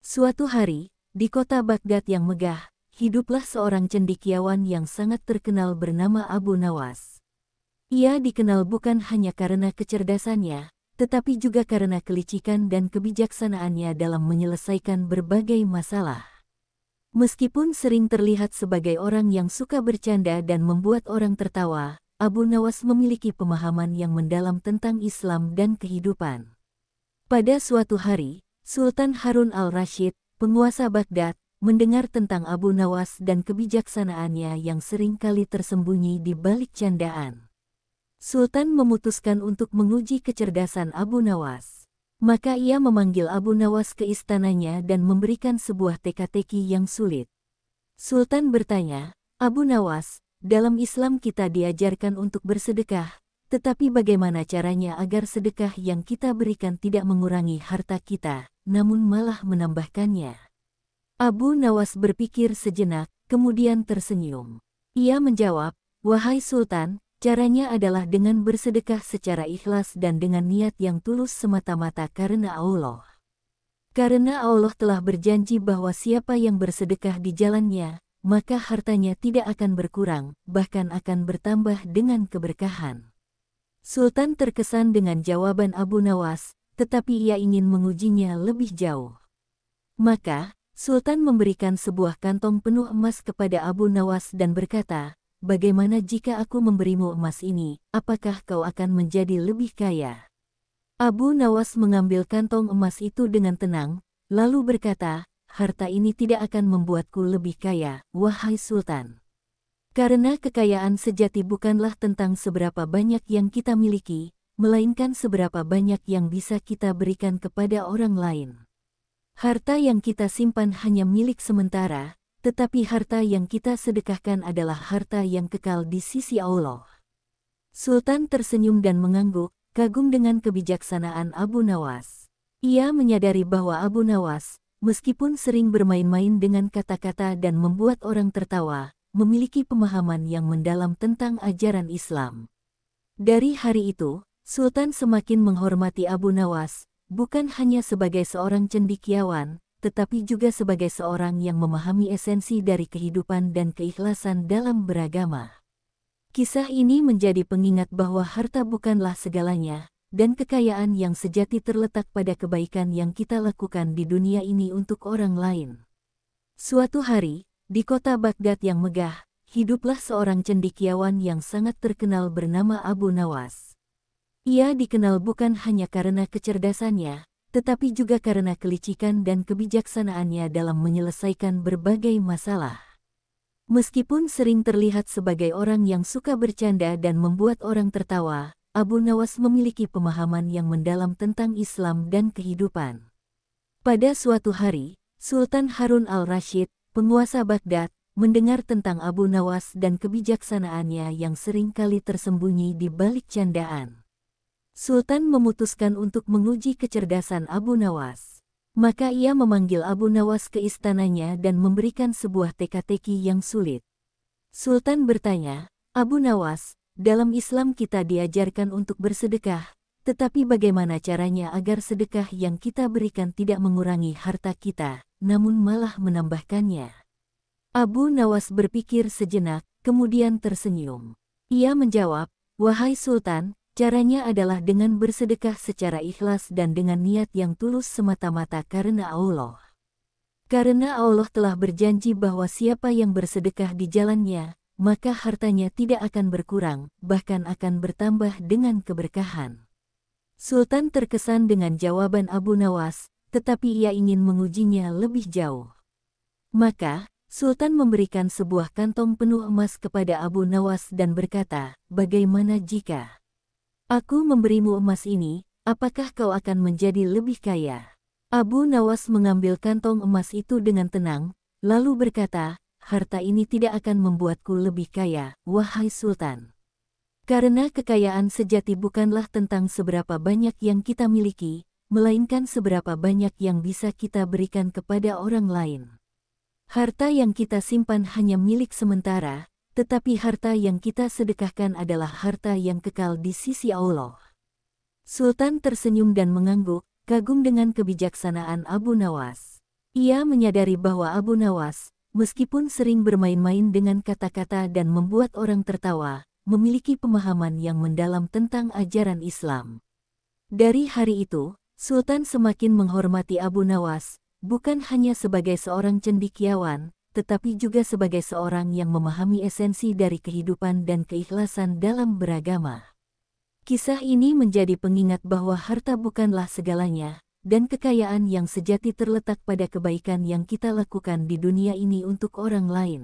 Suatu hari, di kota Baghdad yang megah, hiduplah seorang cendekiawan yang sangat terkenal bernama Abu Nawas. Ia dikenal bukan hanya karena kecerdasannya, tetapi juga karena kelicikan dan kebijaksanaannya dalam menyelesaikan berbagai masalah. Meskipun sering terlihat sebagai orang yang suka bercanda dan membuat orang tertawa, Abu Nawas memiliki pemahaman yang mendalam tentang Islam dan kehidupan. Pada suatu hari, Sultan Harun al-Rashid, penguasa Baghdad, mendengar tentang Abu Nawas dan kebijaksanaannya yang sering kali tersembunyi di balik candaan. Sultan memutuskan untuk menguji kecerdasan Abu Nawas. Maka ia memanggil Abu Nawas ke istananya dan memberikan sebuah teka-teki yang sulit. Sultan bertanya, "Abu Nawas, dalam Islam kita diajarkan untuk bersedekah. Tetapi bagaimana caranya agar sedekah yang kita berikan tidak mengurangi harta kita, namun malah menambahkannya?" Abu Nawas berpikir sejenak, kemudian tersenyum. Ia menjawab, "Wahai Sultan, caranya adalah dengan bersedekah secara ikhlas dan dengan niat yang tulus semata-mata karena Allah. Karena Allah telah berjanji bahwa siapa yang bersedekah di jalannya, maka hartanya tidak akan berkurang, bahkan akan bertambah dengan keberkahan." Sultan terkesan dengan jawaban Abu Nawas, tetapi ia ingin mengujinya lebih jauh. Maka, Sultan memberikan sebuah kantong penuh emas kepada Abu Nawas dan berkata, "Bagaimana jika aku memberimu emas ini, apakah kau akan menjadi lebih kaya?" Abu Nawas mengambil kantong emas itu dengan tenang, lalu berkata, "Harta ini tidak akan membuatku lebih kaya, wahai Sultan. Karena kekayaan sejati bukanlah tentang seberapa banyak yang kita miliki, melainkan seberapa banyak yang bisa kita berikan kepada orang lain. Harta yang kita simpan hanya milik sementara, tetapi harta yang kita sedekahkan adalah harta yang kekal di sisi Allah." Sultan tersenyum dan mengangguk, kagum dengan kebijaksanaan Abu Nawas. Ia menyadari bahwa Abu Nawas, meskipun sering bermain-main dengan kata-kata dan membuat orang tertawa, memiliki pemahaman yang mendalam tentang ajaran Islam. Dari hari itu, Sultan semakin menghormati Abu Nawas, bukan hanya sebagai seorang cendekiawan, tetapi juga sebagai seorang yang memahami esensi dari kehidupan dan keikhlasan dalam beragama. Kisah ini menjadi pengingat bahwa harta bukanlah segalanya, dan kekayaan yang sejati terletak pada kebaikan yang kita lakukan di dunia ini untuk orang lain. Suatu hari, di kota Baghdad yang megah, hiduplah seorang cendekiawan yang sangat terkenal bernama Abu Nawas. Ia dikenal bukan hanya karena kecerdasannya, tetapi juga karena kelicikan dan kebijaksanaannya dalam menyelesaikan berbagai masalah. Meskipun sering terlihat sebagai orang yang suka bercanda dan membuat orang tertawa, Abu Nawas memiliki pemahaman yang mendalam tentang Islam dan kehidupan. Pada suatu hari, Sultan Harun al-Rashid, penguasa Baghdad, mendengar tentang Abu Nawas dan kebijaksanaannya yang sering kali tersembunyi di balik candaan. Sultan memutuskan untuk menguji kecerdasan Abu Nawas. Maka ia memanggil Abu Nawas ke istananya dan memberikan sebuah teka-teki yang sulit. Sultan bertanya, "Abu Nawas, dalam Islam kita diajarkan untuk bersedekah, tetapi bagaimana caranya agar sedekah yang kita berikan tidak mengurangi harta kita, namun malah menambahkannya?" Abu Nawas berpikir sejenak, kemudian tersenyum. Ia menjawab, "Wahai Sultan, caranya adalah dengan bersedekah secara ikhlas dan dengan niat yang tulus semata-mata karena Allah. Karena Allah telah berjanji bahwa siapa yang bersedekah di jalannya, maka hartanya tidak akan berkurang, bahkan akan bertambah dengan keberkahan." Sultan terkesan dengan jawaban Abu Nawas, tetapi ia ingin mengujinya lebih jauh. Maka, Sultan memberikan sebuah kantong penuh emas kepada Abu Nawas dan berkata, "Bagaimana jika aku memberimu emas ini, apakah kau akan menjadi lebih kaya?" Abu Nawas mengambil kantong emas itu dengan tenang, lalu berkata, "Harta ini tidak akan membuatku lebih kaya, wahai Sultan. Karena kekayaan sejati bukanlah tentang seberapa banyak yang kita miliki, melainkan seberapa banyak yang bisa kita berikan kepada orang lain. Harta yang kita simpan hanya milik sementara, tetapi harta yang kita sedekahkan adalah harta yang kekal di sisi Allah." Sultan tersenyum dan mengangguk, kagum dengan kebijaksanaan Abu Nawas. Ia menyadari bahwa Abu Nawas, meskipun sering bermain-main dengan kata-kata dan membuat orang tertawa, memiliki pemahaman yang mendalam tentang ajaran Islam. Dari hari itu, Sultan semakin menghormati Abu Nawas, bukan hanya sebagai seorang cendekiawan, tetapi juga sebagai seorang yang memahami esensi dari kehidupan dan keikhlasan dalam beragama. Kisah ini menjadi pengingat bahwa harta bukanlah segalanya, dan kekayaan yang sejati terletak pada kebaikan yang kita lakukan di dunia ini untuk orang lain.